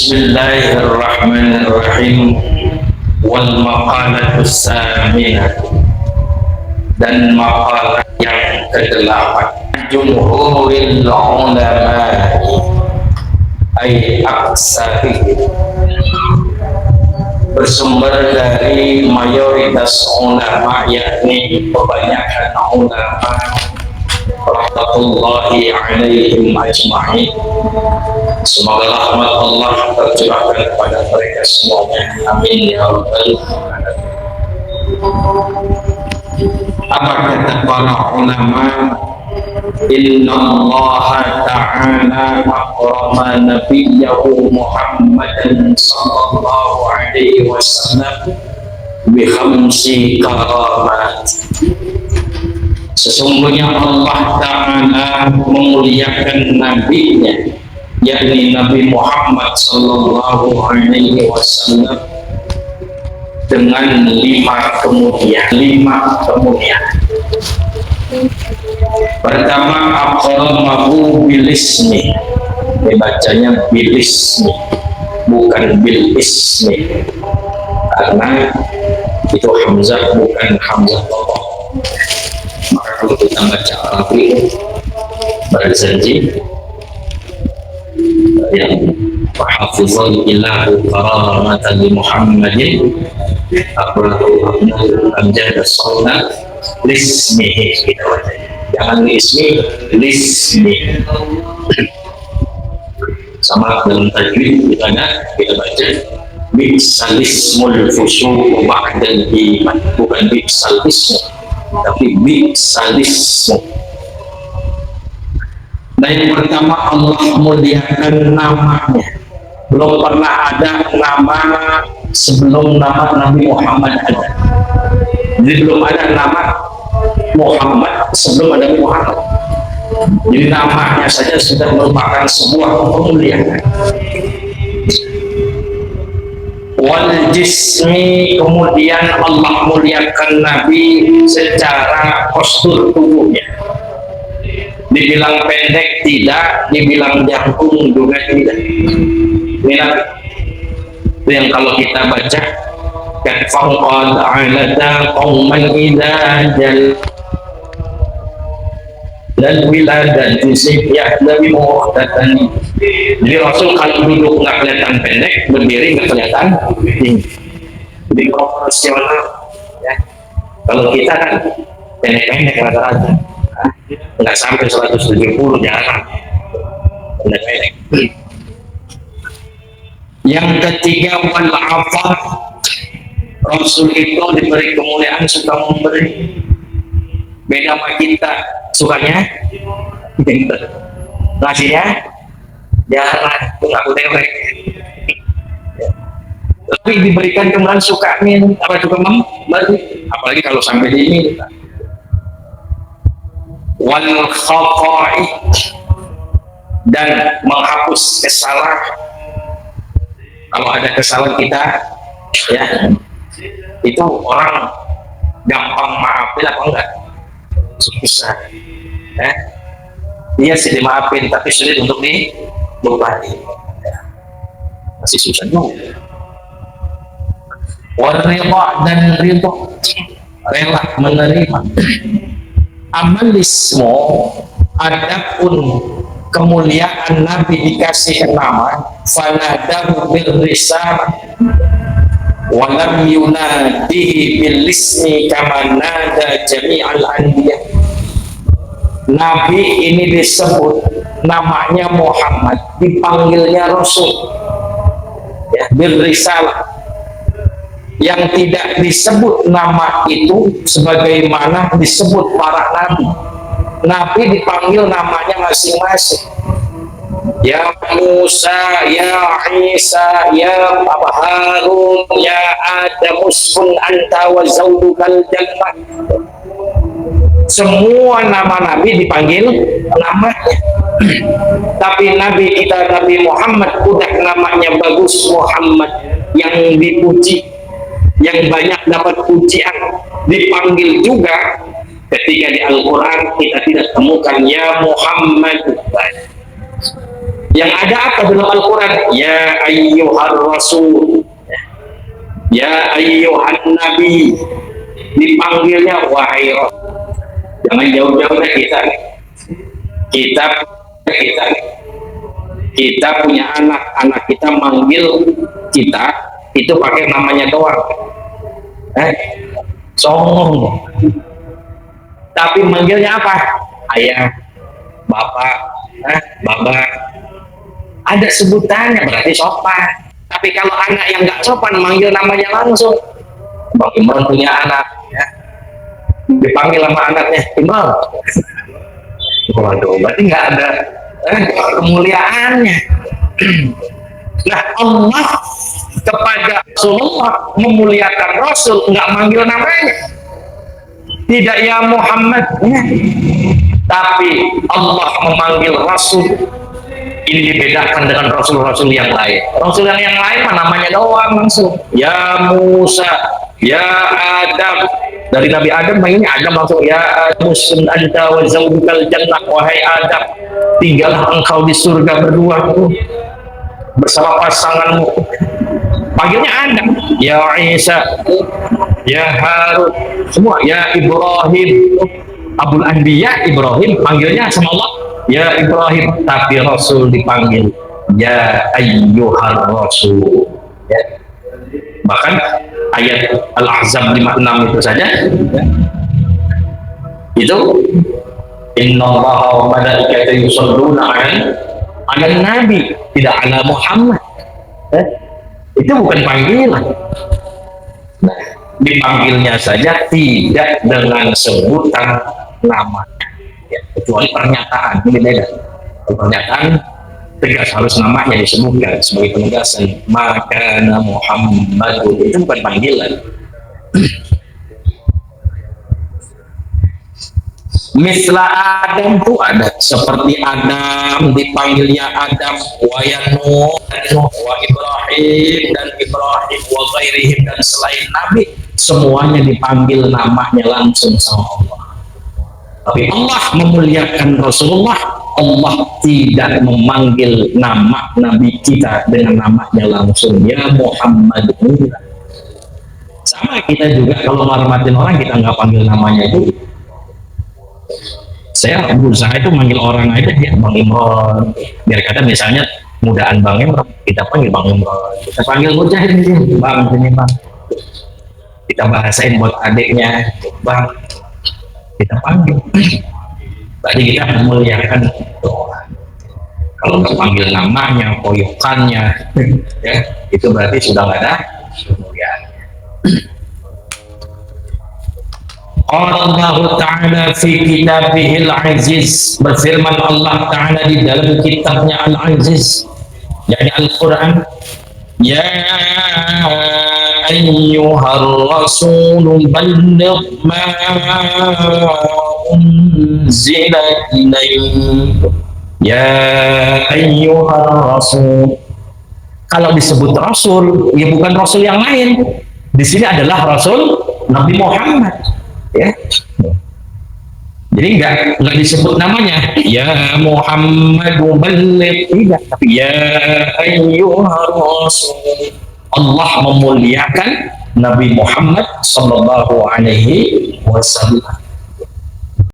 Bismillahirrahmanirrahim. Wal maqalatus saminah, dan maqalah yang ke-8. Jumhuril ulama ay aksari, bersumber dari mayoritas ulama, yakni kebanyakan ulama rahmatullahi alaihim ajma'in. Semoga rahmat Allah tercurahkan kepada mereka semuanya. Amin ya rabbal alamin. Apa kata para ulama? Inna Allah ta'ala akrama nabiyyahu Muhammadan sallallahu alaihi wasallam bi khamsi karamat. Sesungguhnya Allah Ta'ala memuliakan nabinya, yakni Nabi Muhammad sallallahu alaihi wasallam, dengan 5 kemuliaan. Pertama, akramahu bilismi, dibacanya bilismi, bukan bilismi, karena itu hamzah bukan hamzah tokoh. Maka kalau kita baca Arabi berjanji yang wahafizal ilahu karamatan li Muhammadin akrahu abnul amjad as-salat lismihi, kita baca, jangan lismi, lismi. Sama dalam tajwid kita baca bi'salismul fusuq ba'dal iman, bukan bi'salismu tapi bi'salismu. Nah, yang pertama, Allah muliakan namanya. Belum pernah ada nama sebelum nama Nabi Muhammad ada. Jadi belum ada nama Muhammad sebelum ada Muhammad. Jadi namanya saja sudah merupakan sebuah kemuliaan. Wal jismi, kemudian Allah muliakan Nabi secara postur tubuhnya. Dibilang pendek tidak, dibilang jangkung juga tidak. Ini itu yang kalau kita baca faqad alata qauman idza jal dan wiladan ya Nabi Muhammad. Jadi Rasul kalau duduk nggak kelihatan pendek, berdiri nggak kelihatan tinggi, jadi proporsional ya. Kalau kita kan pendek-pendek rata-rata, nggak sampai 170, jarang pendek-pendek. Yang ketiga, wal afaf, Rasul itu diberi kemuliaan, suka memberi. Beda sama kita, sukanya ngasihnya jarang, aku tewek. Tapi diberikan kemuliaan suka memberi, apalagi kalau sampai di ini. Wal khata'i, dan menghapus kesalahan. Kalau ada kesalahan kita, ya itu orang gampang maafin apa enggak? Susah, ya. Dia sih dimaafin, tapi sulit untuk dilupain, ya. Masih susah juga. Warida, dan ridho, rela menerima. Amalismu, adapun kemuliaan Nabi dikasih nama, fanadahu bil risalah walam yunadihi bil ismi kama nada jami'al anbiya. Nabi ini disebut namanya Muhammad, dipanggilnya Rasul, ya, bil risalah, yang tidak disebut nama itu sebagaimana disebut para nabi. Nabi dipanggil namanya masing-masing. Ya Musa, ya Isa, ya Harun, ya Adam, uskun anta wa zawdukal jannah. Semua nama Nabi dipanggil namanya. Tapi Nabi kita, Nabi Muhammad, udah namanya bagus, Muhammad, yang dipuji, yang banyak dapat pujian, dipanggil juga. Ketika di Al-Quran kita tidak temukan ya Muhammad, Yang ada apa dalam Al-Quran? Ya ayyuhar rasul, ya ayyuhan nabi, dipanggilnya wahai rasul. Jangan jauh-jauh dari kita. Kita punya anak kita manggil kita itu pakai namanya doang. Songong. Tapi manggilnya apa? Ayah, bapak, baba. Ada sebutannya berarti sopan. Tapi kalau anak yang nggak sopan manggil namanya langsung. Bang Imran punya anak, ya. Dipanggil sama anaknya Imran. Waduh, berarti nggak ada kemuliaannya. Nah, Allah kepada Rasulullah memuliakan Rasul, nggak manggil namanya. Tidak ya Muhammad, ya. Tapi Allah memanggil Rasul. Ini dibedakan dengan Rasul-Rasul yang lain. Rasul yang lain mah namanya doang langsung. Ya Musa, ya Adam. Dari Nabi Adam manggilnya Adam langsung. Ya Musun anta wa zawjukal jannah, wahai Adam, tinggallah engkau di surga berdua bersama pasanganmu. Panggilnya Adam. Ya Isa, ya Harun, semua. Ya Ibrahim, Abul Anbiya Ibrahim, panggilnya sama Allah ya Ibrahim. Tapi Rasul dipanggil ya ayyuhar rasul, ya. Bahkan ayat Al-Ahzab 56 itu saja, ya. Itu innallaha wa malaikatahu yusholluna 'alan nabi, tidak ala Muhammad, ya. Itu bukan panggilan. Nah, dipanggilnya saja tidak dengan sebutan nama, ya, kecuali pernyataan. Ini beda. Pernyataan tegas harus namanya disebutkan sebagai penegasan. Maka Muhammad itu bukan panggilan. Misla Adam itu ada, seperti Adam dipanggilnya Adam, wa Nuh, wa Ibrahim dan Ibrahim, wa ghairihim dan selain Nabi, semuanya dipanggil namanya langsung sama Allah. Tapi Allah memuliakan Rasulullah, Allah tidak memanggil nama Nabi kita dengan namanya langsung, ya Muhammad. Sama kita juga kalau menghormatin orang, kita nggak panggil namanya itu. Saya berusaha itu manggil orang aja, ya Bang Imron, biar kata misalnya mudaan Bang Imron, kita panggil Bang Imron. Kita panggil Mujahid, Bang, sini Bang. Kita bahasain buat adiknya, Bang, kita panggil. Berarti kita memuliakan orang. Kalau nggak panggil namanya, koyokannya, ya, itu berarti sudah nggak ada kemuliaan. Allah Ta'ala fi kitabihil aziz, berfirman Allah Ta'ala di dalam kitabnya Al-Aziz, yakni Al-Quran, ya ayyuhar rasul balligh ma unzila ilaik, ya ayyuhar rasul. Kalau disebut Rasul, ya bukan Rasul yang lain. Di sini adalah Rasul Nabi Muhammad, ya. Jadi nggak disebut namanya ya Muhammad balligh, tidak, tapi ya ayyuhar rasul. Allah memuliakan Nabi Muhammad sallallahu alaihi wasallam.